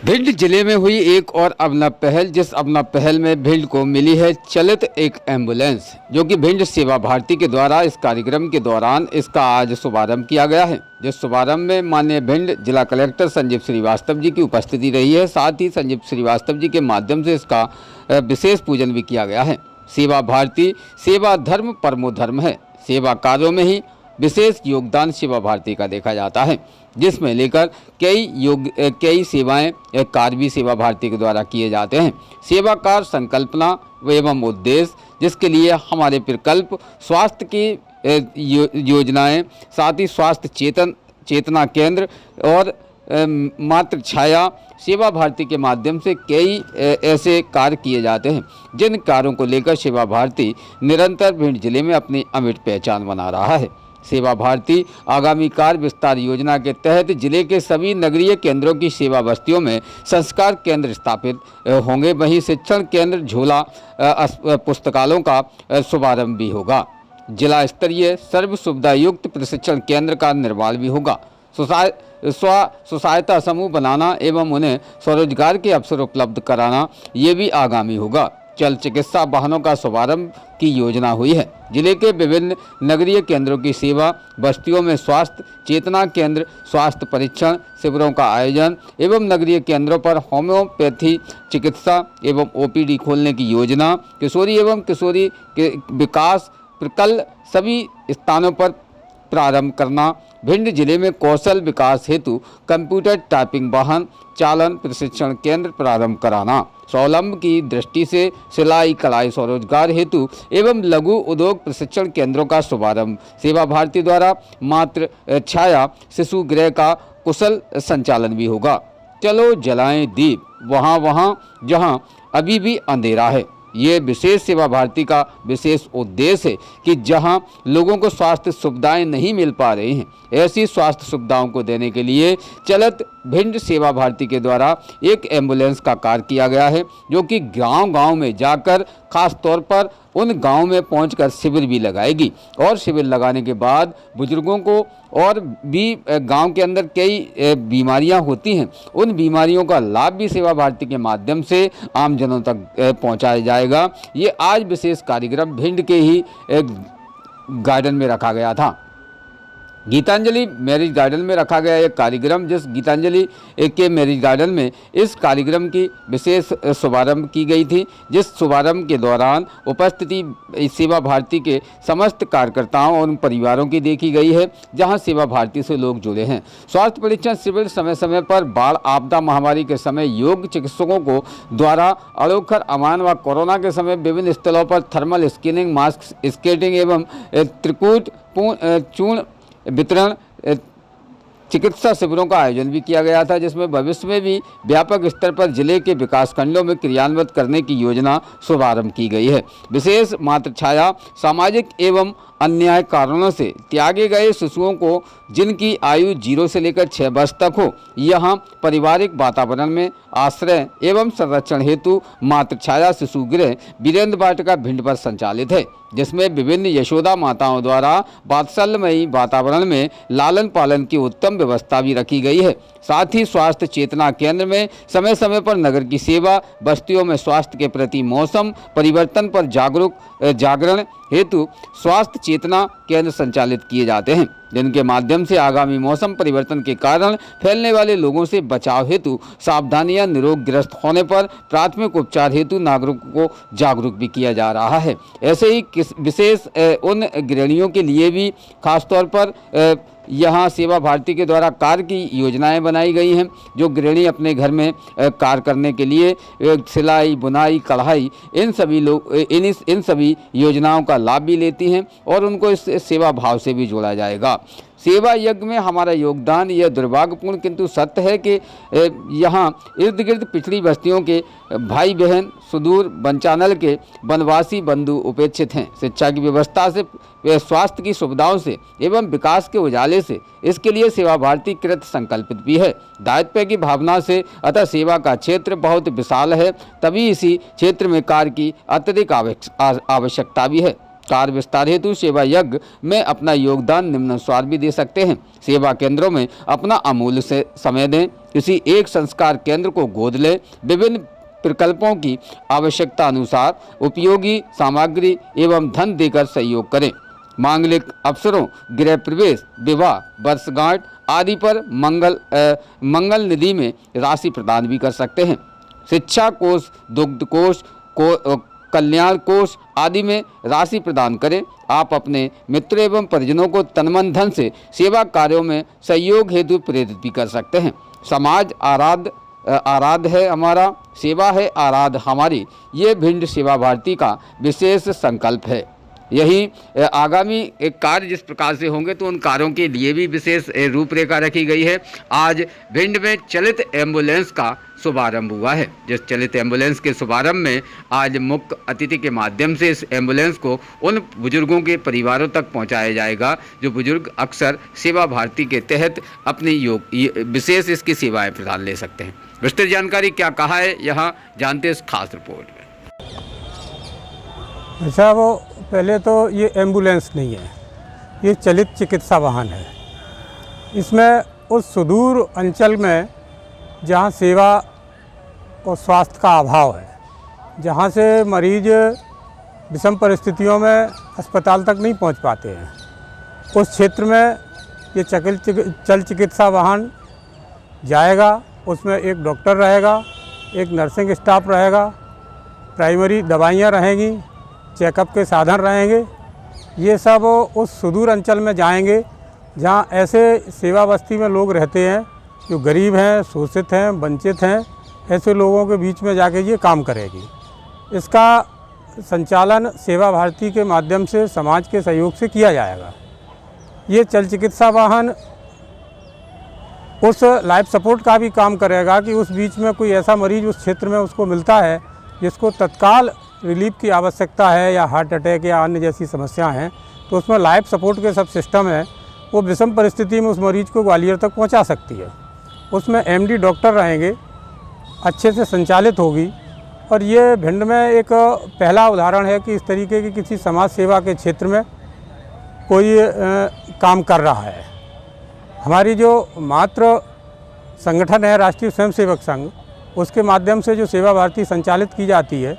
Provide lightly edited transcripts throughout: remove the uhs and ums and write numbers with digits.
भिंड जिले में हुई एक और अभिनव पहल, जिस अभिनव पहल में भिंड को मिली है चलित एक एम्बुलेंस, जो कि भिंड सेवा भारती के द्वारा इस कार्यक्रम के दौरान इसका आज शुभारंभ किया गया है। जिस शुभारंभ में माननीय भिंड जिला कलेक्टर संजीव श्रीवास्तव जी की उपस्थिति रही है। साथ ही संजीव श्रीवास्तव जी के माध्यम से इसका विशेष पूजन भी किया गया है। सेवा भारती सेवा धर्म परमो धर्म है। सेवा कार्यों में ही विशेष योगदान सेवा भारती का देखा जाता है, जिसमें लेकर कई सेवाएं कार्य भी सेवा भारती के द्वारा किए जाते हैं। सेवा कार्य संकल्पना एवं उद्देश्य, जिसके लिए हमारे प्रकल्प स्वास्थ्य की योजनाएं, साथ ही स्वास्थ्य चेतना केंद्र और मातृ छाया सेवा भारती के माध्यम से कई ऐसे कार्य किए जाते हैं, जिन कार्यों को लेकर सेवा भारती निरंतर भिंड जिले में अपनी अमिट पहचान बना रहा है। सेवा भारती आगामी कार्य विस्तार योजना के तहत जिले के सभी नगरीय केंद्रों की सेवा बस्तियों में संस्कार केंद्र स्थापित होंगे। वहीं शिक्षण केंद्र, झोला पुस्तकालयों का शुभारंभ भी होगा। जिला स्तरीय सर्व सुविधा युक्त प्रशिक्षण केंद्र का निर्माण भी होगा। स्व सहायता समूह बनाना एवं उन्हें स्वरोजगार के अवसर उपलब्ध कराना, ये भी आगामी होगा। चल चिकित्सा वाहनों का शुभारंभ की योजना हुई है। जिले के विभिन्न नगरीय केंद्रों की सेवा बस्तियों में स्वास्थ्य चेतना केंद्र, स्वास्थ्य परीक्षण शिविरों का आयोजन एवं नगरीय केंद्रों पर होम्योपैथी चिकित्सा एवं ओपीडी खोलने की योजना, किशोरी एवं किशोरी के विकास प्रकल्प सभी स्थानों पर प्रारंभ करना। भिंड जिले में कौशल विकास हेतु कंप्यूटर टाइपिंग वाहन चालन प्रशिक्षण केंद्र प्रारंभ कराना। स्वावलंब की दृष्टि से सिलाई कढ़ाई स्वरोजगार हेतु एवं लघु उद्योग प्रशिक्षण केंद्रों का शुभारंभ। सेवा भारती द्वारा मातृ छाया शिशु गृह का कुशल संचालन भी होगा। चलो जलाएं दीप वहाँ जहाँ अभी भी अंधेरा है। ये विशेष सेवा भारती का विशेष उद्देश्य है कि जहां लोगों को स्वास्थ्य सुविधाएं नहीं मिल पा रही हैं, ऐसी स्वास्थ्य सुविधाओं को देने के लिए चलित भिंड सेवा भारती के द्वारा एक एम्बुलेंस का कार्य किया गया है, जो कि गांव-गांव में जाकर खास तौर पर उन गांव में पहुंचकर शिविर भी लगाएगी। और शिविर लगाने के बाद बुजुर्गों को और भी गांव के अंदर कई बीमारियां होती हैं, उन बीमारियों का लाभ भी सेवा भारती के माध्यम से आम जनों तक पहुंचाया जाएगा। ये आज विशेष कार्यक्रम भिंड के ही गार्डन में रखा गया था। गीतांजलि मैरिज गार्डन में रखा गया एक कार्यक्रम, जिस गीतांजलि के मैरिज गार्डन में इस कार्यक्रम की विशेष शुभारंभ की गई थी, जिस शुभारंभ के दौरान उपस्थिति सेवा भारती के समस्त कार्यकर्ताओं और उन परिवारों की देखी गई है, जहां सेवा भारती से लोग जुड़े हैं। स्वास्थ्य परीक्षण शिविर समय समय पर बाढ़ आपदा महामारी के समय योग चिकित्सकों को द्वारा अड़ोखर अमान व कोरोना के समय विभिन्न स्थलों पर थर्मल स्कैनिंग, मास्क स्केटिंग एवं त्रिकूट चूर्ण वितरण चिकित्सा शिविरों का आयोजन भी किया गया था, जिसमें भविष्य में भी व्यापक स्तर पर जिले के विकास खंडों में क्रियान्वित करने की योजना शुभारंभ की गई है। विशेष मातृ छाया सामाजिक एवं अन्याय कारणों से त्यागे गए शिशुओं को, जिनकी आयु 0 से लेकर 6 वर्ष तक हो, यहाँ पारिवारिक वातावरण में आश्रय एवं संरक्षण हेतु मातृ छाया शिशु गृह वीरेंद्र वाटिका भिंड पर संचालित है, जिसमें विभिन्न यशोदा माताओं द्वारा वात्सल्यमयी वातावरण में लालन पालन की उत्तम व्यवस्था भी रखी गई है। साथ ही स्वास्थ्य चेतना केंद्र में समय समय पर नगर की सेवा बस्तियों में स्वास्थ्य के प्रति मौसम परिवर्तन पर जागरण हेतु स्वास्थ्य चेतना केंद्र संचालित किए जाते हैं, जिनके माध्यम से आगामी मौसम परिवर्तन के कारण फैलने वाले लोगों से बचाव हेतु सावधानियां निरोगग्रस्त होने पर प्राथमिक उपचार हेतु नागरिकों को जागरूक भी किया जा रहा है। ऐसे ही विशेष उन गृहिणियों के लिए भी खासतौर पर यहाँ सेवा भारती के द्वारा कार्य की योजनाएं बनाई गई हैं, जो गृहिणी अपने घर में कार्य करने के लिए सिलाई बुनाई कढ़ाई इन सभी योजनाओं का लाभ भी लेती हैं और उनको इस सेवा भाव से भी जोड़ा जाएगा। सेवा यज्ञ में हमारा योगदान, यह दुर्भाग्यपूर्ण किंतु सत्य है कि यहाँ इर्द गिर्द पिछड़ी बस्तियों के भाई बहन सुदूर वंचानल के वनवासी बंधु उपेक्षित हैं। शिक्षा की व्यवस्था से, स्वास्थ्य की सुविधाओं से एवं विकास के उजाले से इसके लिए सेवा भारती कृत संकल्पित भी है, दायित्व की भावना से। अतः सेवा का क्षेत्र बहुत विशाल है, तभी इसी क्षेत्र में कार्य की अत्यधिक आवश्यकता भी है। कार्य विस्तार हेतु सेवा यज्ञ में अपना योगदान निम्नानुसार भी दे सकते हैं। सेवा केंद्रों में अपना अमूल्य से समय दें। किसी एक संस्कार केंद्र को गोद लें। विभिन्न प्रकल्पों की आवश्यकता अनुसार उपयोगी सामग्री एवं धन देकर सहयोग करें। मांगलिक अवसरों, गृह प्रवेश, विवाह, वर्षगांठ आदि पर मंगल निधि में राशि प्रदान भी कर सकते हैं। शिक्षा कोष, दुग्ध कोष, कल्याण कोष आदि में राशि प्रदान करें। आप अपने मित्र एवं परिजनों को तन धन से सेवा कार्यों में सहयोग हेतु प्रेरित भी कर सकते हैं। समाज आराध है हमारा, सेवा है आराध हमारी, ये भिंड सेवा भारती का विशेष संकल्प है। यही आगामी एक कार्य जिस प्रकार से होंगे तो उन कार्यों के लिए भी विशेष रूपरेखा रखी गई है। आज भिंड में चलित एम्बुलेंस का शुभारंभ हुआ है। जिस चलित एम्बुलेंस के शुभारंभ में आज मुख्य अतिथि के माध्यम से इस एम्बुलेंस को उन बुजुर्गों के परिवारों तक पहुंचाया जाएगा जो बुजुर्ग अक्सर सेवा भारती के तहत अपनी विशेष इसकी सेवाएं प्रदान ले सकते हैं। विस्तृत जानकारी क्या कहा है यहाँ जानते इस खास रिपोर्ट में। अच्छा, वो पहले तो ये एम्बुलेंस नहीं है, ये चलित चिकित्सा वाहन है। इसमें उस सुदूर अंचल में जहाँ सेवा और स्वास्थ्य का अभाव है, जहाँ से मरीज विषम परिस्थितियों में अस्पताल तक नहीं पहुँच पाते हैं, उस क्षेत्र में ये चल चिकित्सा वाहन जाएगा। उसमें एक डॉक्टर रहेगा, एक नर्सिंग स्टाफ रहेगा, प्राइमरी दवाइयाँ रहेंगी, चेकअप के साधन रहेंगे। ये सब उस सुदूर अंचल में जाएंगे जहाँ ऐसे सेवा बस्ती में लोग रहते हैं जो गरीब हैं, शोषित हैं, वंचित हैं। ऐसे लोगों के बीच में जाके ये काम करेगी। इसका संचालन सेवा भारती के माध्यम से समाज के सहयोग से किया जाएगा। ये चल चिकित्सा वाहन उस लाइफ सपोर्ट का भी काम करेगा कि उस बीच में कोई ऐसा मरीज उस क्षेत्र में उसको मिलता है जिसको तत्काल रिलीफ की आवश्यकता है या हार्ट अटैक या अन्य जैसी समस्या हैं, तो उसमें लाइफ सपोर्ट के सब सिस्टम है, वो विषम परिस्थिति में उस मरीज को ग्वालियर तक पहुंचा सकती है। उसमें एमडी डॉक्टर रहेंगे, अच्छे से संचालित होगी। और ये भिंड में एक पहला उदाहरण है कि इस तरीके की किसी समाज सेवा के क्षेत्र में कोई काम कर रहा है। हमारी जो मातृ संगठन है राष्ट्रीय स्वयंसेवक संघ, उसके माध्यम से जो सेवा भारती संचालित की जाती है,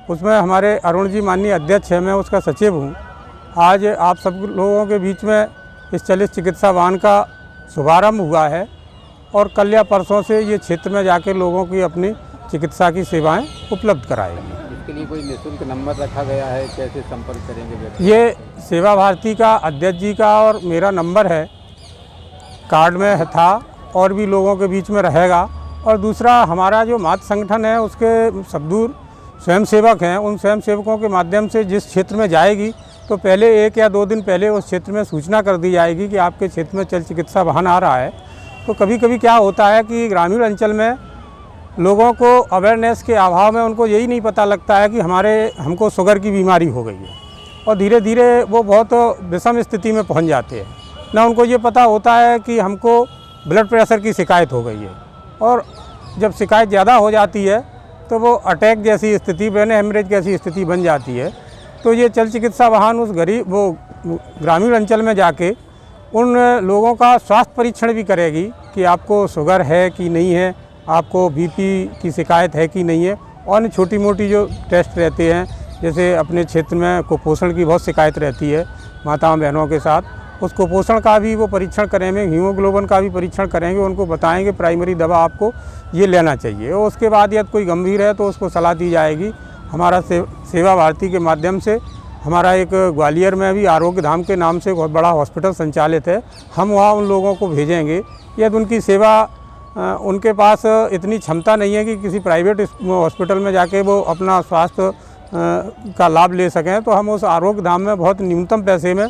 उसमें हमारे अरुण जी माननीय अध्यक्ष हैं, मैं उसका सचिव हूँ। आज आप सब लोगों के बीच में इस चलित चिकित्सा वाहन का शुभारंभ हुआ है और कल या परसों से ये क्षेत्र में जाकर लोगों की अपनी चिकित्सा की सेवाएं उपलब्ध कराएगी। इसके लिए कोई निःशुल्क नंबर रखा गया है, कैसे संपर्क करेंगे? ये सेवा भारती का अध्यक्ष जी का और मेरा नंबर है, कार्ड में था और भी लोगों के बीच में रहेगा। और दूसरा, हमारा जो मातृ संगठन है उसके सबदूर स्वयंसेवक हैं, उन स्वयंसेवकों के माध्यम से जिस क्षेत्र में जाएगी तो पहले 1 या 2 दिन पहले उस क्षेत्र में सूचना कर दी जाएगी कि आपके क्षेत्र में चल चिकित्सा वाहन आ रहा है। तो कभी कभी क्या होता है कि ग्रामीण अंचल में लोगों को अवेयरनेस के अभाव में उनको यही नहीं पता लगता है कि हमको शुगर की बीमारी हो गई है, और धीरे धीरे वो बहुत विषम स्थिति में पहुंच जाते हैं। ना उनको ये पता होता है कि हमको ब्लड प्रेशर की शिकायत हो गई है, और जब शिकायत ज़्यादा हो जाती है तो वो अटैक जैसी स्थिति, ब्रेन हेमरेज जैसी स्थिति बन जाती है। तो ये चल चिकित्सा वाहन उस ग्रामीण अंचल में जाके उन लोगों का स्वास्थ्य परीक्षण भी करेगी कि आपको शुगर है कि नहीं है, आपको बीपी की शिकायत है कि नहीं है, और छोटी मोटी जो टेस्ट रहते हैं, जैसे अपने क्षेत्र में कुपोषण की बहुत शिकायत रहती है माताओं बहनों के साथ, उस कुपोषण का भी वो परीक्षण करेंगे, हीमोग्लोबिन का भी परीक्षण करेंगे, उनको बताएंगे प्राइमरी दवा आपको ये लेना चाहिए। और उसके बाद यदि कोई गंभीर है तो उसको सलाह दी जाएगी। हमारा सेवा भारती के माध्यम से हमारा एक ग्वालियर में भी आरोग्य धाम के नाम से बहुत बड़ा हॉस्पिटल संचालित है, हम वहाँ उन लोगों को भेजेंगे। यदि उनकी सेवा उनके पास इतनी क्षमता नहीं है कि किसी प्राइवेट हॉस्पिटल में जाके वो अपना स्वास्थ्य का लाभ ले सकें, तो हम उस आरोग्य धाम में बहुत न्यूनतम पैसे में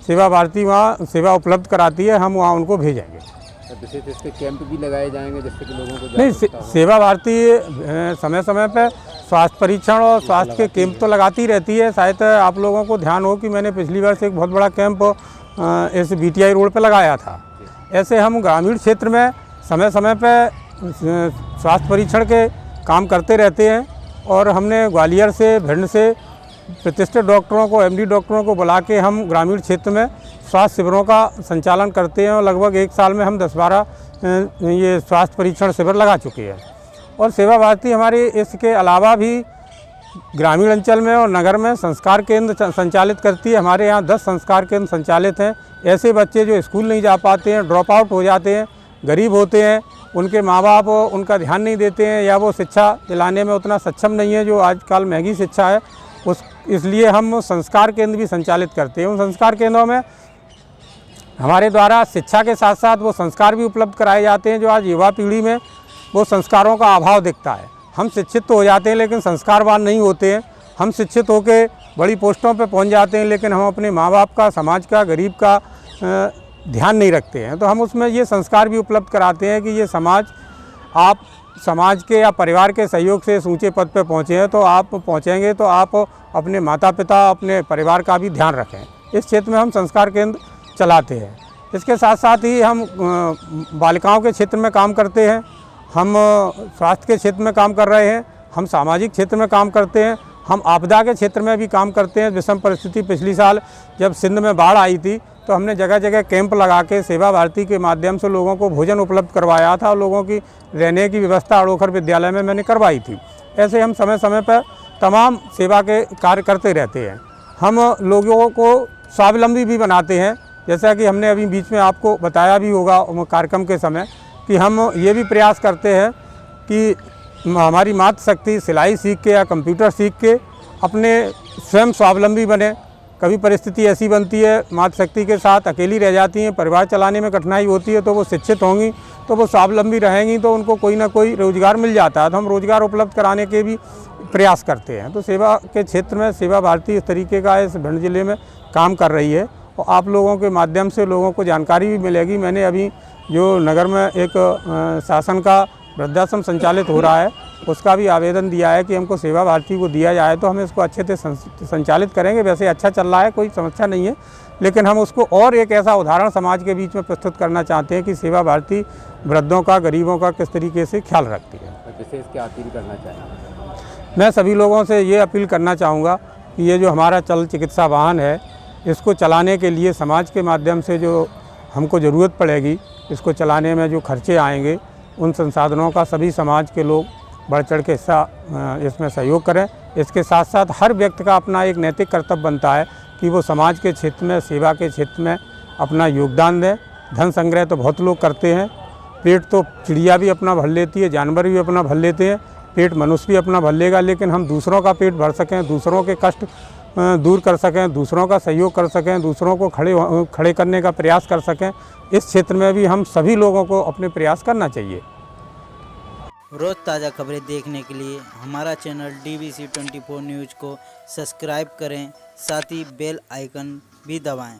सेवा भारती वहाँ सेवा उपलब्ध कराती है, हम वहाँ उनको भेजेंगे। विशेष इसके कैंप भी लगाए जाएंगे जिससे कि लोगों को नहीं, सेवा भारती समय समय पर स्वास्थ्य परीक्षण और स्वास्थ्य के कैंप तो लगाती रहती है। शायद आप लोगों को ध्यान हो कि मैंने पिछली बार से एक बहुत बड़ा कैंप इस BTI रोड पर लगाया था। ऐसे हम ग्रामीण क्षेत्र में समय समय पर स्वास्थ्य परीक्षण के काम करते रहते हैं, और हमने ग्वालियर से, भिंड से प्रतिष्ठित डॉक्टरों को, एमडी डॉक्टरों को बुला के हम ग्रामीण क्षेत्र में स्वास्थ्य शिविरों का संचालन करते हैं और लगभग 1 साल में हम 10-12 ये स्वास्थ्य परीक्षण शिविर लगा चुके हैं। और सेवा भारती हमारी इसके अलावा भी ग्रामीण अंचल में और नगर में संस्कार केंद्र संचालित करती है। हमारे यहाँ 10 संस्कार केंद्र संचालित हैं। ऐसे बच्चे जो स्कूल नहीं जा पाते हैं, ड्रॉप आउट हो जाते हैं, गरीब होते हैं, उनके माँ बाप उनका ध्यान नहीं देते हैं या वो शिक्षा दिलाने में उतना सक्षम नहीं है जो आजकल महंगी शिक्षा है, इसलिए हम संस्कार केंद्र भी संचालित करते हैं। उन संस्कार केंद्रों में हमारे द्वारा शिक्षा के साथ साथ वो संस्कार भी उपलब्ध कराए जाते हैं जो आज युवा पीढ़ी में वो संस्कारों का अभाव दिखता है। हम शिक्षित तो हो जाते हैं लेकिन संस्कारवान नहीं होते हैं। हम शिक्षित होकर बड़ी पोस्टों पर पहुंच जाते हैं लेकिन हम अपने माँ बाप का, समाज का, गरीब का ध्यान नहीं रखते हैं। तो हम उसमें ये संस्कार भी उपलब्ध कराते हैं कि ये समाज, आप समाज के या परिवार के सहयोग से इस ऊँचे पद पर पहुँचे हैं तो आप पहुँचेंगे तो आप अपने माता पिता, अपने परिवार का भी ध्यान रखें। इस क्षेत्र में हम संस्कार केंद्र चलाते हैं। इसके साथ साथ ही हम बालिकाओं के क्षेत्र में काम करते हैं, हम स्वास्थ्य के क्षेत्र में काम कर रहे हैं, हम सामाजिक क्षेत्र में काम करते हैं, हम आपदा के क्षेत्र में भी काम करते हैं। विषम परिस्थिति पिछली साल जब सिंध में बाढ़ आई थी तो हमने जगह जगह कैंप लगा के सेवा भारती के माध्यम से लोगों को भोजन उपलब्ध करवाया था और लोगों की रहने की व्यवस्था अड़ोखर विद्यालय में मैंने करवाई थी। ऐसे हम समय समय पर तमाम सेवा के कार्य करते रहते हैं। हम लोगों को स्वावलंबी भी बनाते हैं, जैसा कि हमने अभी बीच में आपको बताया भी होगा कार्यक्रम के समय कि हम ये भी प्रयास करते हैं कि हमारी मातृशक्ति सिलाई सीख के या कंप्यूटर सीख के अपने स्वयं स्वावलंबी बने। कभी परिस्थिति ऐसी बनती है मातृशक्ति के साथ अकेली रह जाती हैं, परिवार चलाने में कठिनाई होती है, तो वो शिक्षित होंगी तो वो स्वावलंबी रहेंगी तो उनको कोई ना कोई रोज़गार मिल जाता है। तो हम रोज़गार उपलब्ध कराने के भी प्रयास करते हैं। तो सेवा के क्षेत्र में सेवा भारती इस तरीके का इस भिंड जिले में काम कर रही है और आप लोगों के माध्यम से लोगों को जानकारी भी मिलेगी। मैंने अभी जो नगर में एक शासन का वृद्धाश्रम संचालित हो रहा है उसका भी आवेदन दिया है कि हमको सेवा भारती को दिया जाए तो हम इसको अच्छे से संचालित करेंगे। वैसे अच्छा चल रहा है, कोई समस्या नहीं है, लेकिन हम उसको और एक ऐसा उदाहरण समाज के बीच में प्रस्तुत करना चाहते हैं कि सेवा भारती वृद्धों का, गरीबों का किस तरीके से ख्याल रखती है। विशेष क्या अपील करना चाहेंगे? मैं सभी लोगों से ये अपील करना चाहूँगा कि ये जो हमारा चल चिकित्सा वाहन है इसको चलाने के लिए समाज के माध्यम से जो हमको ज़रूरत पड़ेगी, इसको चलाने में जो खर्चे आएंगे, उन संसाधनों का सभी समाज के लोग बढ़ चढ़ के हिस्सा इसमें सहयोग करें। इसके साथ साथ हर व्यक्ति का अपना एक नैतिक कर्तव्य बनता है कि वो समाज के क्षेत्र में, सेवा के क्षेत्र में अपना योगदान दें। धन संग्रह तो बहुत लोग करते हैं, पेट तो चिड़िया भी अपना भर लेती है, जानवर भी अपना भर लेते हैं, पेट मनुष्य भी अपना भर लेगा, लेकिन हम दूसरों का पेट भर सकें, दूसरों के कष्ट दूर कर सकें, दूसरों का सहयोग कर सकें, दूसरों को खड़े करने का प्रयास कर सकें, इस क्षेत्र में भी हम सभी लोगों को अपने प्रयास करना चाहिए। रोज़ ताज़ा खबरें देखने के लिए हमारा चैनल DBC 24 न्यूज़ को सब्सक्राइब करें, साथ ही बेल आइकन भी दबाएं।